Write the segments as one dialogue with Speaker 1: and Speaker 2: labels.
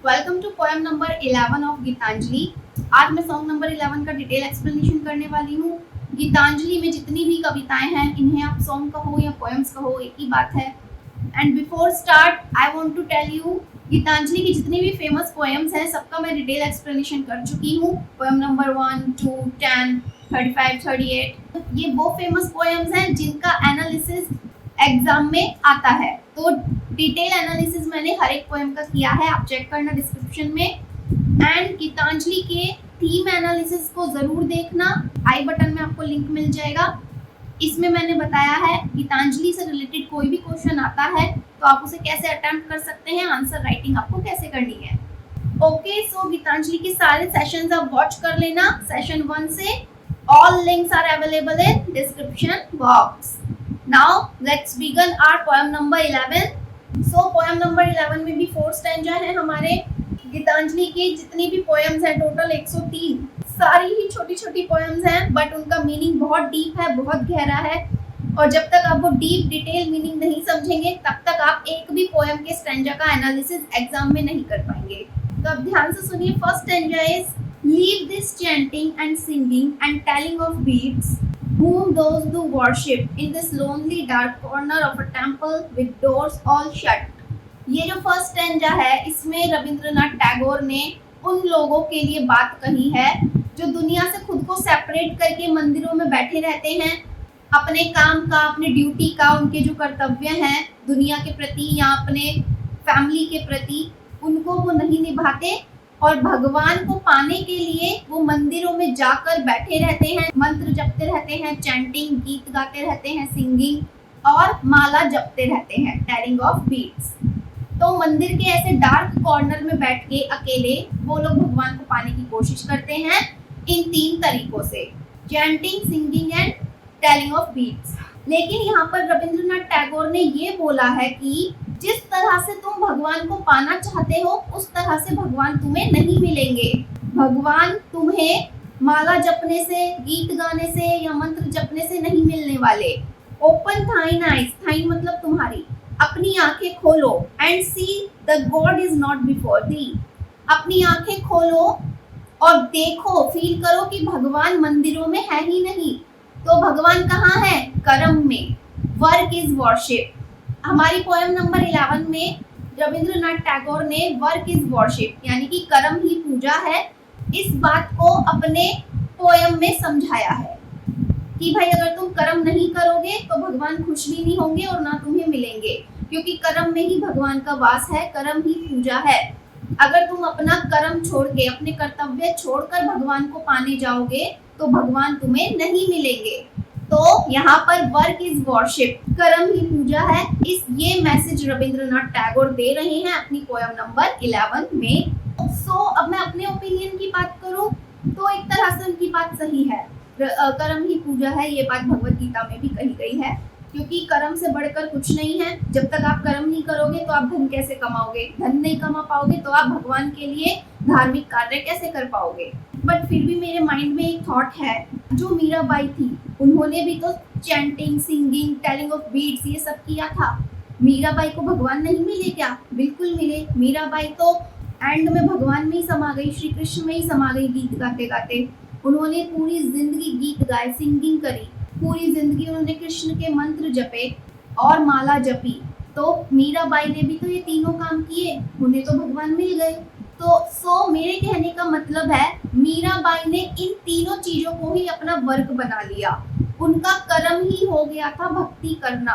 Speaker 1: Welcome to poem number 11 of Gitanjali. आज मैं song number 11 का डिटेल एक्सप्लेनेशन करने वाली हूँ। गीतांजलि में जितनी भी कविताएं हैं, इन्हें आप सॉन्ग कहो या पोएम्स कहो, एक ही बात है। And before start I want to tell you, Gitanjali की जितनी भी फेमस पोएम्स हैं सबका मैं डिटेल एक्सप्लेनेशन कर चुकी हूँ। पोएम नंबर 1, 2, 10, 35, 38, ये वो फेमस पोएम्स हैं जिनका एनालिसिस एग्जाम में आता है। तो डिटेल एनालिसिस मैंने हर एक पोएम का किया है, आप चेक करना डिस्क्रिप्शन में। एंड गीतांजलि के थीम एनालिसिस को जरूर देखना, आई बटन में आपको लिंक मिल जाएगा। इसमें मैंने बताया है गीतांजलि से रिलेटेड कोई भी क्वेश्चन आता है तो आप उसे कैसे अटेम्प्ट कर सकते हैं, आंसर राइटिंग आपको कैसे करनी है। ओके, सो गीतांजलि के सारे सेशंस आप वॉच कर लेना सेशन 1 से। All links are available in description box. Now let's begin our poem number 11। So poem number 11 में भी 4 स्टैंजा है हमारे। गीतांजलि की जितनी भी पोएम्स हैं टोटल 103, सारी ही छोटी छोटी पोएम्स हैं, बट उनका मीनिंग बहुत डीप है, बहुत गहरा है। और जब तक आप वो डीप डिटेल मीनिंग नहीं समझेंगे तब तक आप एक भी पोएम के स्टैंजा का एनालिसिस एग्जाम में नहीं कर पाएंगे। तो अब ध्यान से सुनिए। First stanza is leave this chanting and singing and telling of beats whom those do worship in this lonely dark corner of a temple with doors all shut। ये जो फर्स्ट स्टैंजा है इसमें रविंद्रनाथ टैगोर ने उन लोगों के लिए बात कही है जो दुनिया से खुद को सेपरेट करके मंदिरों में बैठे रहते हैं। अपने काम का, अपने ड्यूटी का, उनके जो कर्तव्य हैं दुनिया के प्रति या अपने फैमिली के प्रति, उनको वो नहीं निभाते और भगवान को पाने के लिए वो मंदिरों में जाकर बैठे रहते हैं, मंत्र जपते रहते हैं, चैंटिंग गीत गाते रहते हैं, सिंगिंग और माला जपते रहते हैं, टेलिंग ऑफ बीट्स। तो मंदिर के ऐसे डार्क कॉर्नर में बैठ के अकेले वो लोग भगवान को पाने की कोशिश करते हैं इन 3 तरीकों से, chanting, singing and telling of beats. लेकिन यहाँ पर रविंद्रनाथ टैगोर ने ये बोला है कि जिस तरह से तुम भगवान को पाना चाहते हो उस तरह से भगवान तुम्हें नहीं मिलेंगे। भगवान तुम्हें माला जपने से, गीत गाने से या मंत्र जपने से नहीं मिलने वाले। ओपन थाइन आइज, थाइन मतलब तुम्हारी, अपनी आंखें खोलो and see the God is not before the. अपनी आंखें खोलो और देखो, फील करो कि भगवान मंदिरों में है ही नहीं। तो भगवान कहाँ है? कर्म में। Work is worship. हमारी पोएम नंबर 11 में रविंद्रनाथ टैगोर ने वर्क इज वर्शिप यानी कि कर्म ही पूजा है, इस बात को अपने पोएम में समझाया है कि भाई अगर तुम कर्म नहीं करोगे तो भगवान खुश भी नहीं होंगे और ना तुम्हें मिलेंगे, क्योंकि कर्म में ही भगवान का वास है, कर्म ही पूजा है। अगर तुम अपना कर्म छोड़ के, अपने कर्तव्य छोड़कर भगवान को पाने जाओगे तो भगवान तुम्हें नहीं मिलेंगे। तो यहाँ पर वर्क इज वर्शिप, कर्म ही पूजा है, ये मैसेज रविंद्रनाथ टैगोर दे रहे हैं अपनी पोएम नंबर 11 में। सो अब मैं अपने ओपिनियन की बात करूं तो एक तरह से उनकी बात सही है, कर्म ही पूजा है, ये बात भगवत गीता में भी कही गई है, क्योंकि कर्म से बढ़कर कुछ नहीं है। जब तक आप कर्म नहीं करोगे तो आप धन कैसे कमाओगे? धन नहीं कमा पाओगे तो आप भगवान के लिए धार्मिक कार्य कैसे कर पाओगे? बट फिर भी मेरे माइंड में एक थॉट है, जो मीराबाई थी उन्होंने भी तो chanting, singing, telling of beats ये सब किया था। मीराबाई को भगवान नहीं मिले क्या? बिल्कुल मिले। मीराबाई तो एंड में भगवान में ही समा गई, श्री कृष्ण में ही समा गई गीत गाते गाते। उन्होंने पूरी जिंदगी गीत गाए, सिंगिंग करी, पूरी जिंदगी उन्होंने कृष्ण के मंत्र जपे और माला जपी। तो मीराबाई ने भी तो ये तीनों काम किए, उन्हें तो भगवान मिल गए। तो मेरे कहने का मतलब है मीराबाई ने इन तीनों चीजों को ही अपना वर्क बना लिया, उनका कर्म ही हो गया था भक्ति करना,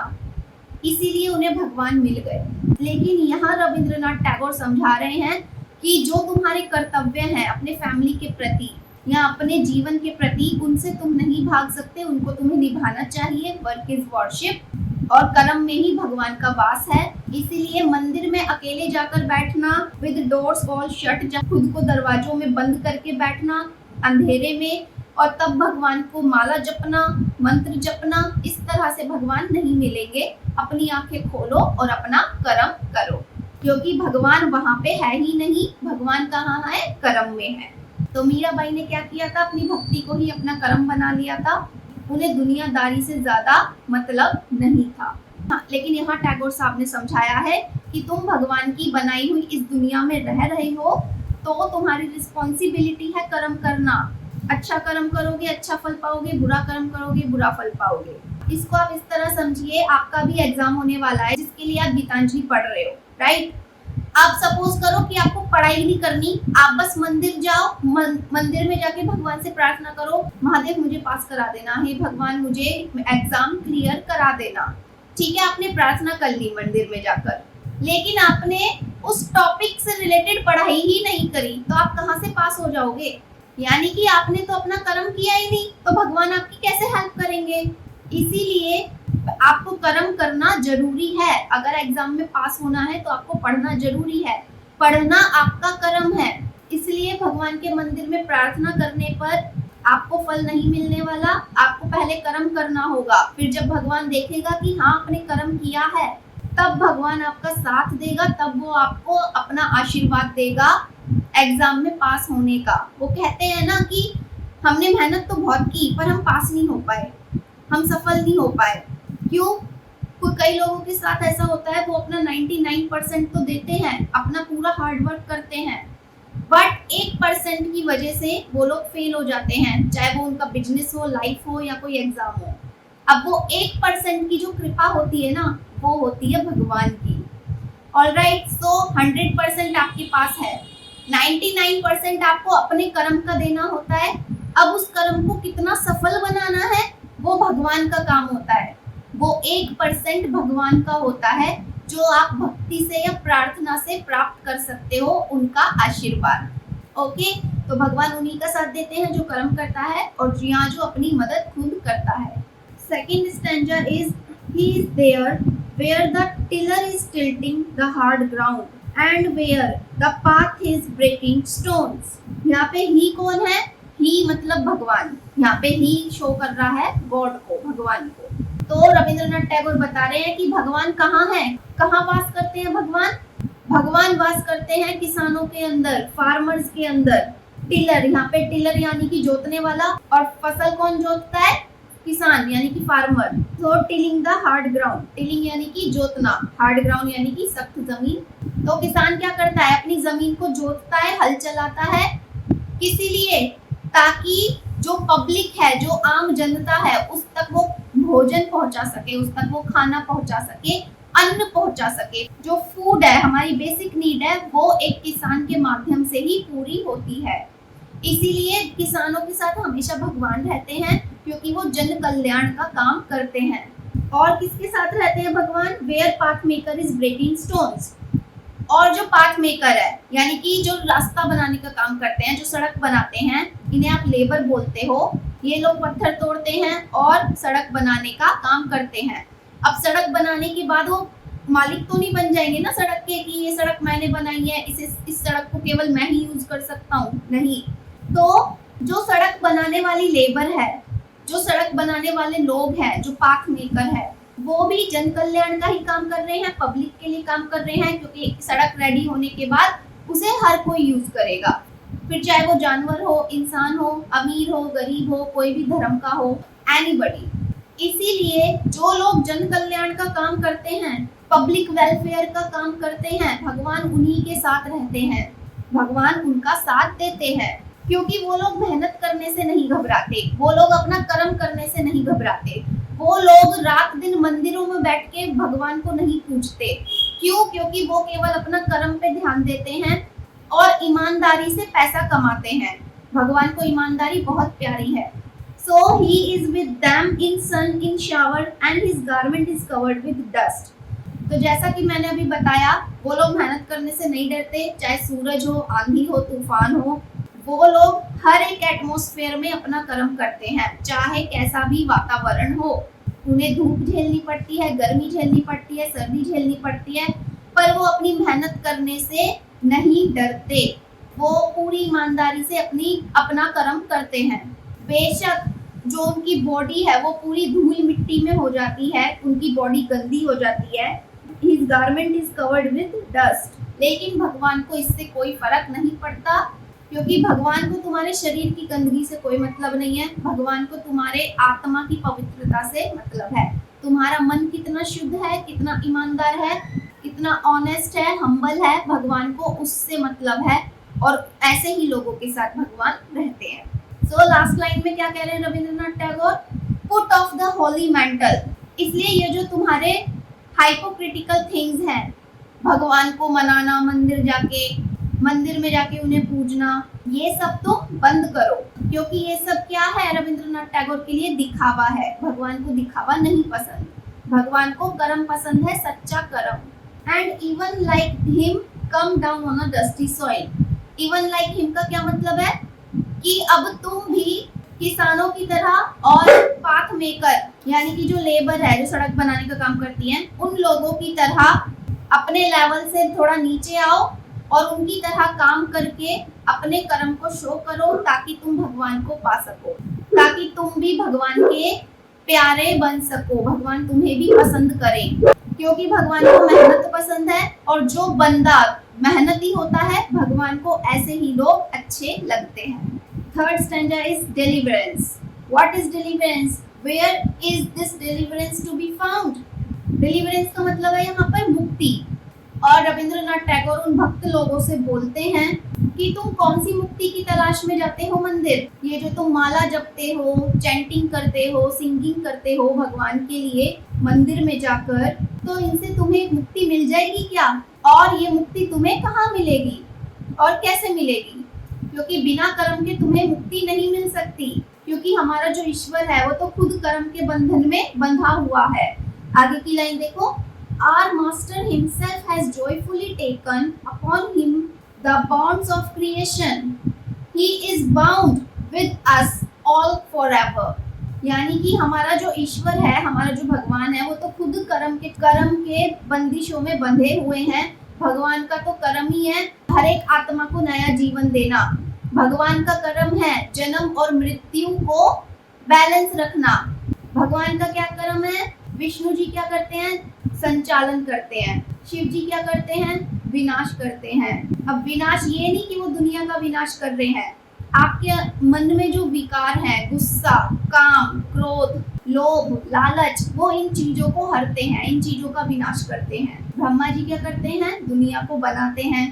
Speaker 1: इसीलिए उन्हें भगवान मिल गए। लेकिन यहाँ रविंद्रनाथ टैगोर समझा रहे हैं कि जो तुम्हारे कर्तव्य हैं अपने फैमिली के प्रति या अपने जीवन के प्रति, उनसे तुम नहीं भाग सकते, उनको तुम्हें निभाना चाहिए। वर्क इज वर्शिप और कर्म में ही भगवान का वास है। इसीलिए मंदिर में अकेले जाकर बैठना, विद डोर्स ऑल शट, खुद को दरवाजों में बंद करके बैठना अंधेरे में, और तब भगवान को माला जपना, मंत्र जपना, इस तरह से भगवान नहीं मिलेंगे। अपनी आंखें खोलो और अपना कर्म करो, क्योंकि भगवान वहां पे है ही नहीं। भगवान कहाँ है? कर्म में है। तो मीराबाई ने क्या किया था? अपनी भक्ति को ही अपना कर्म बना लिया था, उन्हें दुनियादारी से ज्यादा मतलब नहीं था। हाँ, लेकिन यहाँ टैगोर साहब ने समझाया है कि तुम भगवान की बनाई हुई इस दुनिया में रह रहे हो, तो तुम्हारी रिस्पॉन्सिबिलिटी है कर्म करना। अच्छा कर्म करोगे अच्छा फल पाओगे, बुरा कर्म करोगे बुरा फल पाओगे। इसको आप इस तरह समझिए, आपका भी एग्जाम होने वाला है जिसके लिए आप गीतांजलि पढ़ रहे हो, राइट। आप सपोज करो कि आपको पढ़ाई नहीं करनी, आप बस मंदिर जाओ, मंदिर में जाके भगवान से प्रार्थना करो, महादेव मुझे पास करा देना है, भगवान मुझे एग्जाम क्लियर करा देना। ठीक है, आपने प्रार्थना कर ली मंदिर में जाकर, लेकिन आपने उस टॉपिक से रिलेटेड पढ़ाई ही नहीं करी, तो आप कहाँ से पास हो जाओगे? यानी कि आपने तो अपना कर्म किया ही नहीं, तो भगवान आपकी कैसे हेल्प करेंगे? इसीलिए आपको कर्म करना जरूरी है। अगर एग्जाम में पास होना है तो आपको पढ़ना जरूरी है, पढ़ना आपका कर्म है। इसलिए भगवान के मंदिर में प्रार्थना करने पर आपको फल नहीं मिलने वाला, आपको पहले कर्म करना होगा। फिर जब भगवान देखेगा कि हाँ आपने कर्म किया है, तब भगवान आपका साथ देगा, तब वो आपको अपना आशीर्वाद देगा एग्जाम में पास होने का। वो कहते हैं ना कि हमने मेहनत तो बहुत की पर हम पास नहीं हो पाए, हम सफल नहीं हो पाए। क्यों? कई लोगों के साथ ऐसा होता है, वो अपना 99% तो देते हैं, अपना पूरा हार्ड वर्क करते हैं, बट 1% की वजह से वो लोग फेल हो जाते हैं, चाहे वो उनका बिजनेस हो, लाइफ हो या कोई एग्जाम हो। अब वो 1% की जो कृपा होती है ना, वो होती है भगवान की। ऑलराइट, सो 100% आपके पास है, 99% आपको अपने कर्म का देना होता है। अब उस कर्म को कितना सफल बनाना है वो भगवान का काम होता है। वो 1% भगवान का होता है, जो आप भक्ति से या प्रार्थना से प्राप्त कर सकते हो, उनका आशीर्वाद। ओके, तो भगवान उन्हीं का साथ देते हैं जो कर्म करता है और यहाँ जो अपनी मदद खुद करता है। Second stanza is he is there where the tiller is tilting the hard ground and where the path is breaking stones। यहाँ पे ही कौन है? ही मतलब भगवान। यहाँ पे ही शो कर रहा है गॉड को, भगवान को। तो रविंद्रनाथ टैगोर बता रहे हैं कि भगवान कहाँ है, कहाँ वास करते हैं भगवान? भगवान वास करते हैं किसानों के अंदर, फार्मर्स के अंदर। टिलर, यहाँ पे टिलर यानी कि जोतने वाला, और फसल कौन जोतता है? किसान यानी कि फार्मर। तो tilling the hard ground, tilling यानी कि जोतना, हार्ड ग्राउंड यानी कि सख्त जमीन। तो किसान क्या करता है? अपनी जमीन को जोतता है, हल चलाता है, किसी लिए? ताकि जो पब्लिक है, जो आम जनता है, उस तक वो भोजन पहुंचा सके, उस तक वो खाना पहुंचा सके, अन्न पहुंचा सके। जो फूड है, हमारी बेसिक नीड है, वो एक किसान के माध्यम से ही पूरी होती है। इसीलिए किसानों के साथ हमेशा भगवान रहते हैं, क्योंकि वो जन कल्याण का काम करते हैं। और किसके साथ रहते हैं भगवान? Where path maker is breaking stones. और जो पाथ मेकर है, यानी कि जो रास्ता बनाने का काम करते हैं, जो सड़क बनाते हैं, इन्हें आप लेबर बोलते हो। ये लोग पत्थर तोड़ते हैं और सड़क बनाने का काम करते हैं। अब सड़क बनाने के बाद वो मालिक तो नहीं बन जाएंगे ना सड़क के, कि ये सड़क मैंने बनाई है, इस सड़क को केवल मैं ही यूज कर सकता हूँ, नहीं। तो जो सड़क बनाने वाली लेबर है, जो सड़क बनाने वाले लोग हैं, जो पाथ मेकर है, वो भी जन कल्याण का ही काम कर रहे हैं, पब्लिक के लिए काम कर रहे हैं, क्योंकि सड़क रेडी होने के बाद उसे हर कोई यूज करेगा। फिर चाहे वो जानवर हो, इंसान हो, अमीर हो, गरीब हो, कोई भी धर्म का हो, एनीबडी। इसीलिए जो लोग जन कल्याण का काम करते हैं, पब्लिक वेलफेयर का काम करते हैं, भगवान उन्हीं के साथ रहते हैं, भगवान उनका साथ देते हैं। क्योंकि वो लोग मेहनत करने से नहीं घबराते, वो लोग अपना कर्म करने से नहीं घबराते, वो लोग रात दिन मंदिरों में बैठ के भगवान को नहीं पूजते। क्यों? क्योंकि वो केवल अपना कर्म पे ध्यान देते हैं और ईमानदारी से पैसा कमाते हैं। भगवान को ईमानदारी बहुत प्यारी है। So he is with them in sun, in shower and his garment is covered with dust। तो जैसा कि मैंने अभी बताया, वो लोग मेहनत करने से नहीं डरते, चाहे सूरज हो, आंधी हो, तूफान हो। वो लोग हर एक एटमॉस्फेयर में अपना कर्म करते हैं, चाहे कैसा भी वातावरण हो। उन्हें धूप झेलनी पड़ती है, गर्मी झेलनी पड़ती है, सर्दी झेलनी पड़ती है, पर वो अपनी मेहनत करने से नहीं डरते। वो पूरी ईमानदारी से अपना कर्म करते हैं। बेशक जो उनकी बॉडी है वो पूरी धूल मिट्टी में हो जाती है, उनकी बॉडी गंदी हो जाती है, His garment is covered with dust। लेकिन भगवान को इससे कोई फर्क नहीं पड़ता, क्योंकि भगवान को तुम्हारे शरीर की गंदगी से कोई मतलब नहीं है, भगवान को तुम्हारे आत्मा की पवित्रता से मतलब है। तुम्हारा मन कितना शुद्ध है, कितना ईमानदार है, कितना ऑनेस्ट है, हम्बल है, भगवान को उससे मतलब है। और ऐसे ही लोगों के साथ भगवान रहते हैं। सो लास्ट लाइन में क्या कह रहे हैं Rabindranath Tagore? Put off the Holi mental. इसलिए ये जो तुम्हारे हाइपोक्रिटिकल थिंग्स हैं, भगवान को मनाना, मंदिर में जाके उन्हें पूजना, ये सब तो बंद करो। क्योंकि ये सब क्या है रविंद्रनाथ टैगोर के लिए? दिखावा है। भगवान को दिखावा नहीं पसंद, भगवान को कर्म पसंद है, सच्चा कर्म। And even like him come down on a dusty soil. Even like him का क्या मतलब है? कि अब तुम भी किसानों की तरह और पाथ मेकर यानी कि जो लेबर है, जो सड़क बनाने का काम करती है, उन लोगों की तरह अपने लेवल से थोड़ा नीचे आओ और उनकी तरह काम करके अपने कर्म को शो करो, ताकि तुम भगवान को पा सको, ताकि तुम भी भगवान के प्यारे बन सको, भगवान तुम्हें भी पसंद करें। क्योंकि भगवान को मेहनत पसंद है, और जो बंदा मेहनती होता है भगवान को ऐसे ही लोग अच्छे लगते हैं। Third stanza is deliverance. What is deliverance? Where is this deliverance to be found? Deliverance का मतलब है यहाँ पर मुक्ति। और रविंद्रनाथ टैगोर उन भक्त लोगों से बोलते हैं कि तुम कौन सी मुक्ति की तलाश में जाते हो मंदिर? ये जो तुम माला जपते हो, चैंटिंग करते हो, सिंगिंग करते हो भगवान के लिए मंदिर में जाकर, तो इनसे तुम्हें मुक्ति मिल जाएगी क्या? और ये मुक्ति तुम्हें कहाँ मिलेगी और कैसे मिलेगी? क्योंकि बिना कर्म के तुम्हें मुक्ति नहीं मिल सकती, क्योंकि हमारा जो ईश्वर है वो तो खुद कर्म के बंधन में बंधा हुआ है। आगे की लाइन देखो, Our Master himself has joyfully taken upon him the bonds of creation. He is bound with us all forever. यानी कि हमारा जो ईश्वर है, हमारा जो भगवान है, वो तो खुद कर्म के बंदिशों में बंधे हुए हैं। भगवान का तो कर्म ही है हर एक आत्मा को नया जीवन देना। भगवान का कर्म है जन्म और मृत्यु को बैलेंस रखना। भगवान का क्या कर्म है? विष्णु जी क्या करते हैं? संचालन करते हैं। शिव जी क्या करते हैं? विनाश करते हैं। अब विनाश ये नहीं कि वो दुनिया का विनाश कर रहे हैं, आपके मन में जो विकार है, गुस्सा, काम, क्रोध, लोभ, लालच, वो इन चीजों को हरते हैं, इन चीजों का विनाश करते हैं। ब्रह्मा जी क्या करते हैं? दुनिया को बनाते हैं।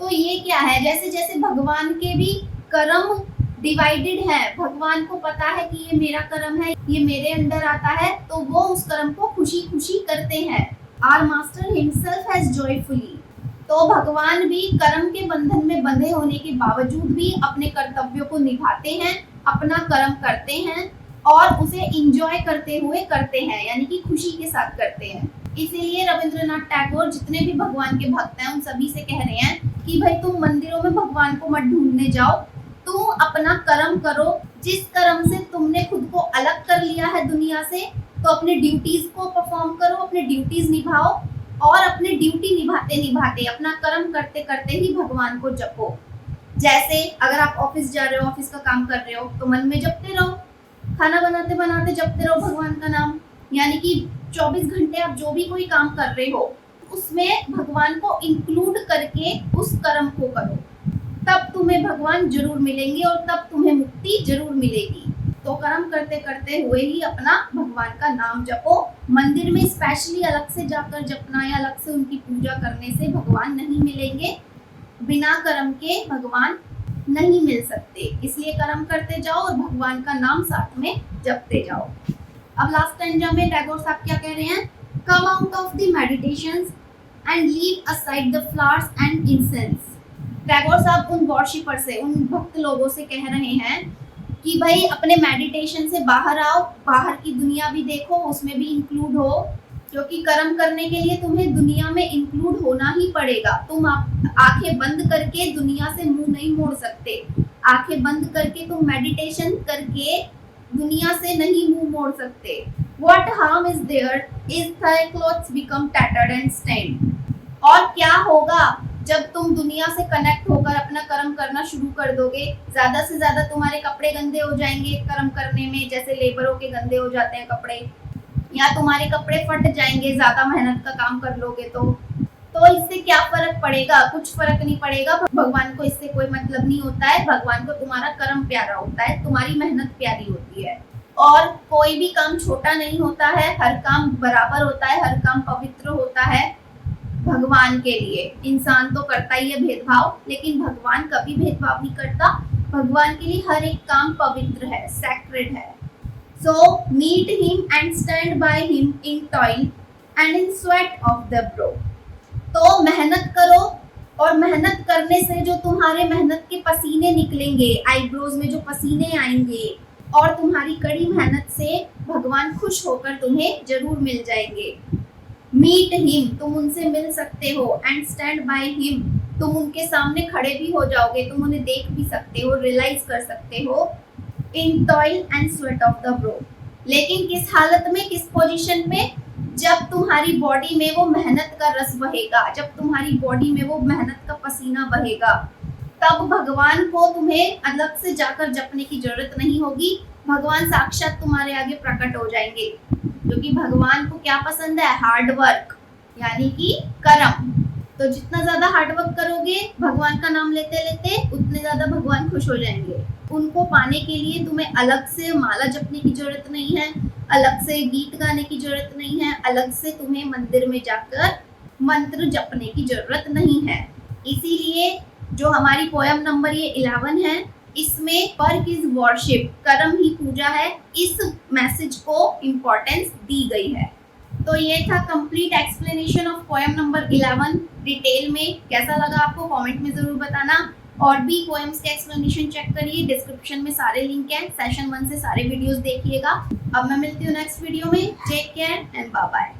Speaker 1: तो ये क्या है? जैसे जैसे भगवान के भी कर्म डिवाइडेड है, भगवान को पता है कि ये मेरा कर्म है, ये मेरे अंदर आता है, तो वो उस कर्म को खुशी खुशी करते हैं। Our Master himself has joyfully. तो भगवान भी कर्म के बंधन में बंधे होने के बावजूद भी अपने कर्तव्यों को निभाते हैं, अपना कर्म करते हैं और उसे एंजॉय करते हुए करते हैं, यानी कि खुशी के साथ करते हैं। इसीलिए रविंद्रनाथ टैगोर जितने भी भगवान के भक्त हैं उन सभी से कह रहे हैं कि भाई तुम मंदिरों में भगवान को मत ढूंढने जाओ, तुम अपना कर्म करो। जिस कर्म से तुमने खुद को अलग कर लिया है दुनिया से, तो अपने ड्यूटीज को परफॉर्म करो, अपने ड्यूटीज निभाओ, और अपने ड्यूटी निभाते निभाते, अपना कर्म करते करते ही भगवान को जपो। जैसे अगर आप ऑफिस जा रहे हो, ऑफिस का काम कर रहे हो, तो मन में जपते रहो, खाना बनाते बनाते जपते रहो भगवान का नाम। यानी कि 24 घंटे आप जो भी कोई काम कर रहे हो उसमें भगवान को इंक्लूड करके उस कर्म को करो, तब तुम्हें भगवान जरूर मिलेंगे और तब तुम्हें मुक्ति जरूर मिलेगी। तो कर्म करते करते हुए ही अपना भगवान का नाम जपो। मंदिर में स्पेशली अलग से जाकर जपना या अलग से उनकी पूजा करने से भगवान नहीं मिलेंगे, बिना कर्म के भगवान नहीं मिल सकते। इसलिए कर्म करते जाओ और भगवान का नाम साथ में जपते जाओ। अब लास्ट स्टैंजा में टैगोर साहब क्या कह रहे हैं? Come out of the meditations and leave aside the flowers and incense. Tagore साहब उन वॉरशिपर से, उन भक्त लोगों से कह रहे हैं कि भाई अपने मेडिटेशन से बाहर आओ, बाहर की दुनिया भी देखो, उसमें भी इंक्लूड हो, क्योंकि कर्म करने के लिए तुम्हें दुनिया में इंक्लूड होना ही पड़ेगा। तुम आंखें बंद करके दुनिया से मुंह नहीं मोड़ सकते। आंखें बंद करके तुम मेडिटेशन करके दुनिया से नहीं मुंह मोड़ सकते। What harm is there if thy clothes become tattered and stained? और क्या होगा जब तुम दुनिया से कनेक्ट होकर अपना कर्म करना शुरू कर दोगे? ज्यादा से ज्यादा तुम्हारे कपड़े गंदे हो जाएंगे कर्म करने में, जैसे लेबरों के गंदे हो जाते हैं कपड़े, या तुम्हारे कपड़े फट जाएंगे ज्यादा मेहनत का काम कर लोगे तो इससे क्या फर्क पड़ेगा? कुछ फर्क नहीं पड़ेगा। भगवान को इससे कोई मतलब नहीं होता है। भगवान को तुम्हारा कर्म प्यारा होता है, तुम्हारी मेहनत प्यारी होती है। और कोई भी काम छोटा नहीं होता है, हर काम बराबर होता है, हर काम पवित्र होता है भगवान के लिए। इंसान तो करता ही है भेदभाव, लेकिन भगवान कभी भेदभाव नहीं करता। भगवान के लिए हर एक काम पवित्र है, सैक्रेड है। So meet him and stand by him in toil and in sweat of the brow। तो मेहनत करो, और मेहनत करने से जो तुम्हारे मेहनत के पसीने निकलेंगे, आईब्रोज में जो पसीने आएंगे, और तुम्हारी कड़ी मेहनत से भगवान खुश होकर तुम्हें जरूर मिल जाएंगे। मीट हिम, तुम उनसे मिल सकते हो, एंड स्टैंड बाय हिम, तुम उनके सामने खड़े भी हो जाओगे, तुम उन्हें देख भी सकते हो, रियलाइज कर सकते हो। In toil and sweat of the brow, लेकिन किस हालत में, किस पोजीशन में? जब तुम्हारी बॉडी में वो मेहनत का रस बहेगा, जब तुम्हारी बॉडी में वो मेहनत का पसीना बहेगा, तब भगवान को तुम्हें अलग से जाकर जपने की जरूरत नहीं होगी। भगवान साक्षात तुम्हारे आगे प्रकट हो जाएंगे, क्योंकि भगवान को क्या पसंद है? हार्ड वर्क, यानी कि कर्म। तो जितना ज्यादा हार्ड वर्क करोगे भगवान का नाम लेते लेते, उतने ज्यादा भगवान खुश हो जाएंगे। उनको पाने के लिए तुम्हें अलग से माला जपने की जरूरत नहीं है, अलग से गीत गाने की जरूरत नहीं है, अलग से तुम्हें मंदिर में जाकर मंत्र जपने की जरूरत नहीं है। इसीलिए जो हमारी पोयम नंबर ये 11 है, इसमें वर्क इज वर्शिप, कर्म ही पूजा है, इस मैसेज को इम्पोर्टेंस दी गई है। तो ये था complete explanation of poem number 11। Detail में कैसा लगा आपको कमेंट में जरूर बताना, और भी पोएम्स के एक्सप्लेनेशन चेक करिए, डिस्क्रिप्शन में सारे लिंक हैं, सेशन 1 से सारे वीडियोस देखिएगा। अब मैं मिलती हूँ नेक्स्ट वीडियो में। Take care and bye bye.